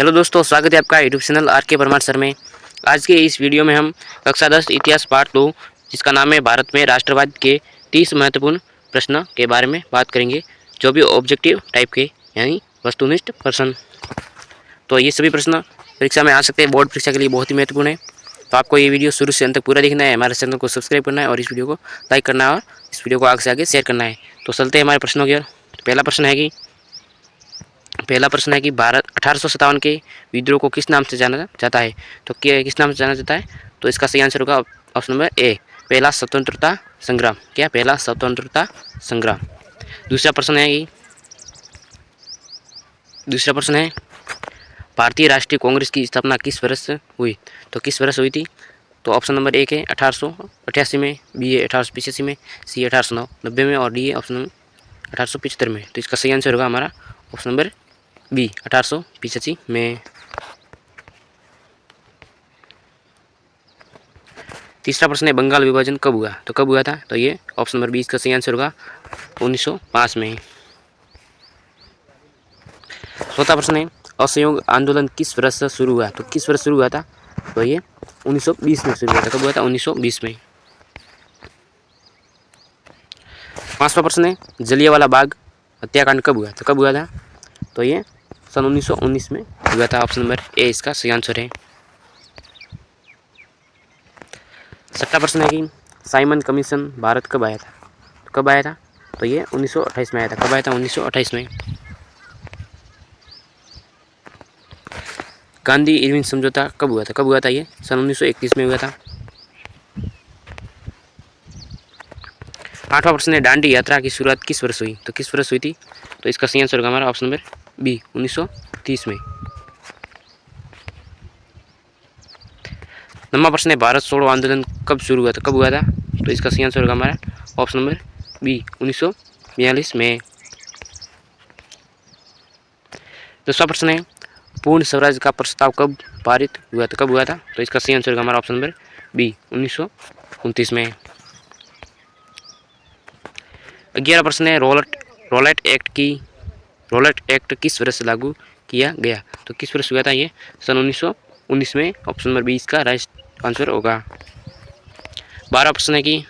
Hello दोस्तों, स्वागत है आपका यूट्यूब चैनल आर के परमार सर में। आज के इस वीडियो में हम कक्षा 10 इतिहास पार्ट 2 जिसका नाम है भारत में राष्ट्रवाद के 30 महत्वपूर्ण प्रश्न के बारे में बात करेंगे, जो भी ऑब्जेक्टिव टाइप के यानी वस्तुनिष्ठ प्रश्न। तो ये सभी प्रश्न परीक्षा में आ सकते हैं, बोर्ड परीक्षा के लिए बहुत ही महत्वपूर्ण है। तो आपको ये वीडियो शुरू से अंत तक पूरा देखना है, हमारे चैनल को सब्सक्राइब करना है और इस वीडियो को लाइक करना है और इस वीडियो को आगे से आगे शेयर करना है। तो चलते हैं हमारे प्रश्नों की ओर। पहला प्रश्न है कि भारत 1857 के विद्रोह को किस नाम से जाना जाता है। तो किस नाम से जाना जाता है? तो इसका सही आंसर होगा ऑप्शन नंबर ए, पहला स्वतंत्रता संग्राम। क्या? पहला स्वतंत्रता संग्राम। दूसरा प्रश्न है भारतीय राष्ट्रीय कांग्रेस की स्थापना किस वर्ष हुई? तो किस वर्ष हुई थी? तो ऑप्शन नंबर एक है 1888 में, बी है 1885 में, सी 1890 में और डी है ऑप्शन 1875 में। तो इसका सही आंसर होगा हमारा ऑप्शन नंबर बी, 1885 में। तीसरा प्रश्न है बंगाल विभाजन कब हुआ? तो कब हुआ था? तो ये ऑप्शन नंबर बी इसका सही आंसर होगा 1905 में। चौथा प्रश्न है असहयोग आंदोलन किस वर्ष से शुरू हुआ? तो किस वर्ष शुरू हुआ था? तो ये 1920 में शुरू हुआ था। कब हुआ था? 1920 में। पांचवा प्रश्न है जलियांवाला बाग हत्याकांड कब हुआ? तो कब हुआ था? तो ये सन 1919 में हुआ था। ऑप्शन नंबर ए इसका सही आंसर है। छठा प्रश्न है कि साइमन कमीशन भारत कब आया था? तो कब आया था? तो ये 1928 में आया था। कब आया था? 1928 में। गांधी इरविन समझौता कब हुआ था? कब हुआ था? ये सन 1931 में हुआ था। आठवां प्रश्न है दांडी यात्रा की शुरुआत किस वर्ष हुई? तो किस वर्ष हुई थी? तो इसका सही आंसर होगा हमारा ऑप्शन नंबर बी, 1930 में। नौवां प्रश्न है भारत छोड़ो आंदोलन कब शुरू हुआ था? कब हुआ था? तो इसका सही आंसर होगा हमारा ऑप्शन नंबर बी, 1942 में। 10वां प्रश्न है पूर्ण स्वराज का प्रस्ताव कब पारित हुआ था? कब हुआ था? तो इसका सही आंसर होगा हमारा ऑप्शन नंबर बी, 1929 में। 11वां प्रश्न है रोलेट एक्ट किस वर्ष लागू किया गया? तो किस वर्ष हुआ था? ये सन 1919 में। ऑप्शन नंबर बी इसका राइट आंसर होगा। 12वां प्रश्न है कि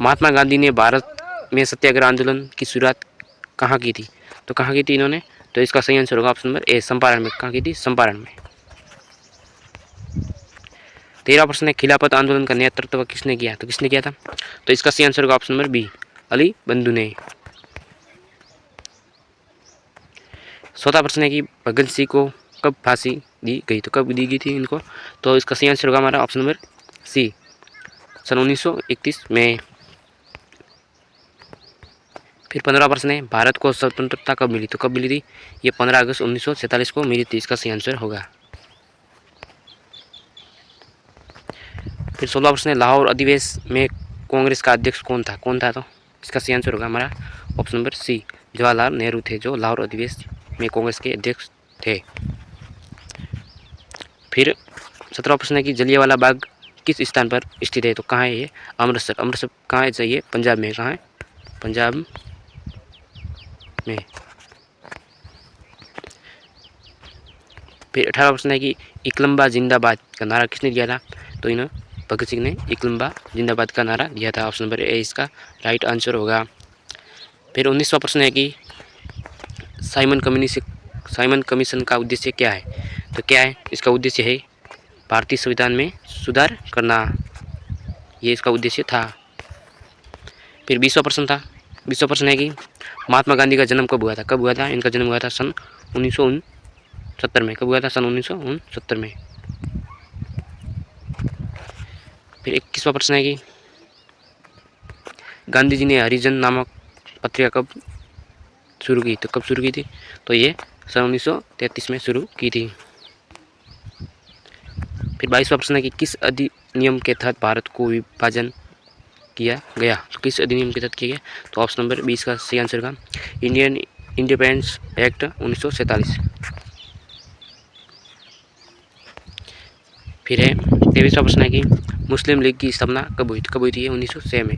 महात्मा गांधी ने भारत में सत्याग्रह आंदोलन की शुरुआत कहाँ की थी? तो कहाँ की थी इन्होंने? तो इसका सही आंसर होगा ऑप्शन नंबर ए, चंपारण में। कहाँ की थी? चंपारण में। 13वां प्रश्न है खिलाफत आंदोलन का नेतृत्व किसने किया? तो किसने किया था? तो इसका सही आंसर होगा ऑप्शन नंबर बी, अली बंधु ने। 14वां प्रश्न है कि भगत सिंह को कब फांसी दी गई? तो कब दी गई थी इनको? तो इसका सही आंसर होगा हमारा ऑप्शन नंबर सी, सन 1931 में। फिर 15वां प्रश्न है भारत को स्वतंत्रता कब मिली? तो कब मिली थी? ये 15 अगस्त 1947 को मिली थी। इसका सही आंसर होगा। फिर 16वां प्रश्न है लाहौर अधिवेशन में कांग्रेस का अध्यक्ष कौन था? तो इसका सही आंसर होगा हमारा option number C, Jawaharlal Nehru थे जो लाहौर अधिवेशन में कांग्रेस के अध्यक्ष थे। फिर 17वां प्रश्न है कि जलियांवाला बाग किस स्थान पर स्थित है? तो कहाँ है ये? अमृतसर कहाँ है? चाहिए पंजाब में। कहाँ है? पंजाब में। फिर 18वां प्रश्न है कि इकलम्बा जिंदाबाद का नारा किसने दिया था? तो इन्होंने भगत सिंह ने इकलम्बा जिंदाबाद का नारा दिया था। ऑप्शन नंबर ए इसका राइट आंसर होगा। फिर 19वां प्रश्न है कि साइमन कमीशन का उद्देश्य क्या है? तो क्या है? इसका उद्देश्य है भारतीय संविधान में सुधार करना, ये इसका उद्देश्य था। फिर 20वां प्रश्न है कि महात्मा गांधी का जन्म कब हुआ था? कब हुआ था? इनका जन्म हुआ था सन 1969 में। कब हुआ था? सन 1969 में। फिर 21वां प्रश्न है कि गांधी जी ने हरिजन नामक पत्रिका कब शुरू की? तो कब शुरू की थी? तो ये सन 1933 में शुरू की थी। फिर 22वां प्रश्न है कि किस अधिनियम के तहत भारत को विभाजन किया गया? तो किस अधिनियम के तहत किया गया? तो ऑप्शन नंबर 20 का सही आंसर का इंडियन इंडिपेंडेंस एक्ट 1947। फिर है 23वां प्रश्न है कि मुस्लिम लीग की स्थापना कब हुई? कब हुई थी? 1906 में।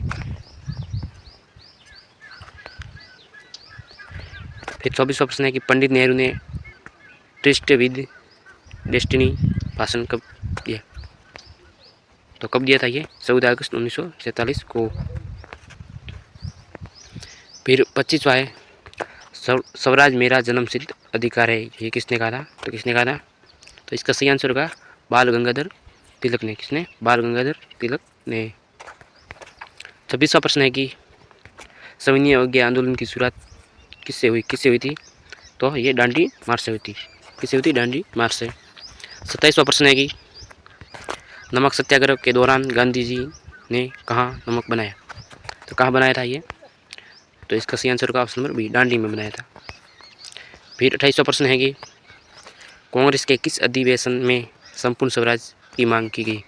फिर 24वां प्रश्न है कि पंडित नेहरू ने ट्विस्ट विद डेस्टिनी भाषण कब दिया? तो कब दिया था ये? 14 अगस्त 1947 को। फिर 25वां है, स्वराज मेरा जन्मसिद्ध अधिकार है, ये किसने कहा था? तो किसने कहा था? तो इसका सही आंसर होगा बाल गंगाधर तिलक ने। किसने? बाल गंगाधर तिलक ने। 26वां प्रश्न है कि सविनय अवज्ञा आंदोलन की शुरुआत किससे हुई थी? तो ये डांडी मार्च से हुई थी। किससे हुई थी? डांडी मार्च से। 27वां प्रश्न है कि नमक सत्याग्रह के दौरान गांधी जी ने कहाँ नमक बनाया? तो कहाँ बनाया था ये? तो इसका सही आंसर होगा ऑप्शन नंबर बी, दांडी में बनाया था। फिर 28वां प्रश्न है कि कांग्रेस के किस अधिवेशन में संपूर्ण स्वराज की मांग की गई?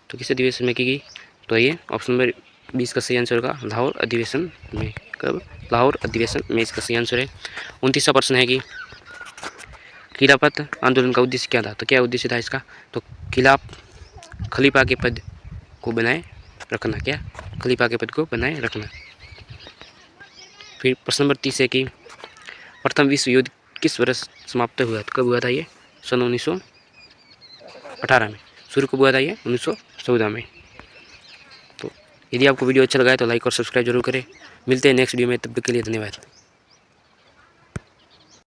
तो किस अधिवेशन में की गई? तो ये ऑप्शन नंबर 20 का सही आंसर होगा लाहौर अधिवेशन में। कब? लाहौर अधिवेशन में इसका सही आंसर है। 29वां प्रश्न है कि खिलाफत आंदोलन का उद्देश्य क्या था? तो क्या उद्देश्य था इसका? तो खलीफा के पद को बनाए रखना। क्या? खलीफा के पद को बनाए रखना। फिर प्रश्न नंबर 30 है कि प्रथम विश्व युद्ध किस वर्ष समाप्त हुआ? तो कब हुआ था ये? सन 1918 में। शुरू कब हुआ था ये? 1914 में। तो यदि आपको वीडियो अच्छा लगा है तो लाइक और सब्सक्राइब जरूर करें। मिलते हैं नेक्स्ट वीडियो में, तब तक के लिए धन्यवाद।